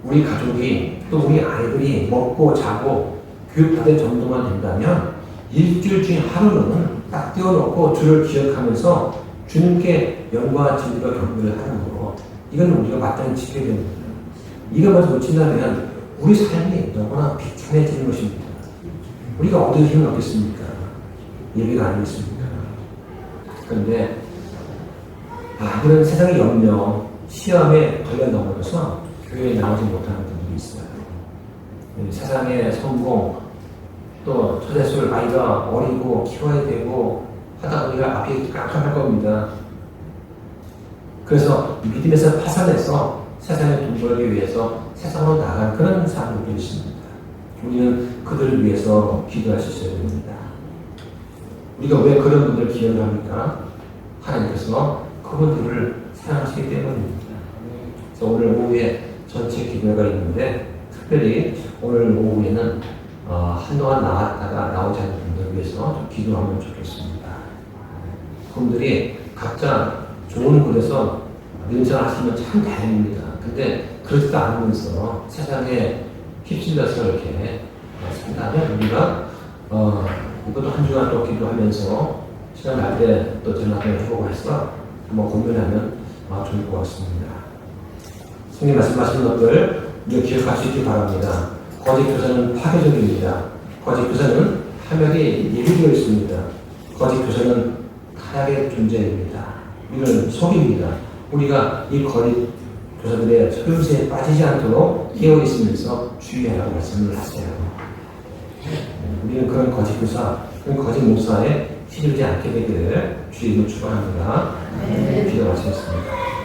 우리 가족이 또 우리 아이들이 먹고 자고 교육받을 정도만 된다면 일주일 중에 하루는 딱 떼어놓고 주를 기억하면서 주님께 영광과 진리와 경배를 하는 거, 이건 우리가 마땅히 지켜야 됩니다. 이것만 놓친다면 우리 삶이 너무나 비참해지는 것입니다. 우리가 어디서 힘을 얻겠습니까? 예비가 아니겠습니까? 그런데 그런 세상의 염려, 시험에 걸려 넘어져서 교회에 나오지 못하는 분들이 있어요. 세상의 성공, 또 초대수를 아이가 어리고 키워야 되고 하다 보니까 앞이 깜깜할 겁니다. 그래서 믿음에서 파산해서 세상에 돈 벌기 위해서 세상으로 나간 그런 사람들도 있습니다. 우리는 그들을 위해서 기도할 수 있어야 됩니다. 우리가 왜 그런 분들을 기억을 합니까? 하나님께서 그분들을 사랑하시기 때문입니다. 그래서 오늘 오후에 전체 기도회가 있는데 특별히 오늘 오후에는 한동안 나왔다가 나오지 않는 분들을 위해서 좀 기도하면 좋겠습니다. 그분들이 각자 좋은 곳에서 민생을 하시면 참 다행입니다. 근데 그렇지도 않으면서 세상에 휩쓸려서 이렇게 산다면 우리가 이것도 한 주간 또 기도하면서 시간 날 때 또 전화를 해보고 해서 한번 고민하면 좋을 것 같습니다. 성님 말씀하신 것들 우리가 기억할 수 있기 바랍니다. 거짓 교사는 파괴적입니다. 거짓 교사는 탐욕에 예비되어 있습니다. 거짓 교사는 타락의 존재입니다. 우리는 속입니다. 우리가 이 거짓 교사들의 소유세에 빠지지 않도록 깨어 있으면서 주의하라고 말씀을 하세요. 우리는 그런 거짓 교사, 그런 거짓 목사에 시들지 않게 되기를 주님을 축원합니다. 기도하시겠습니다.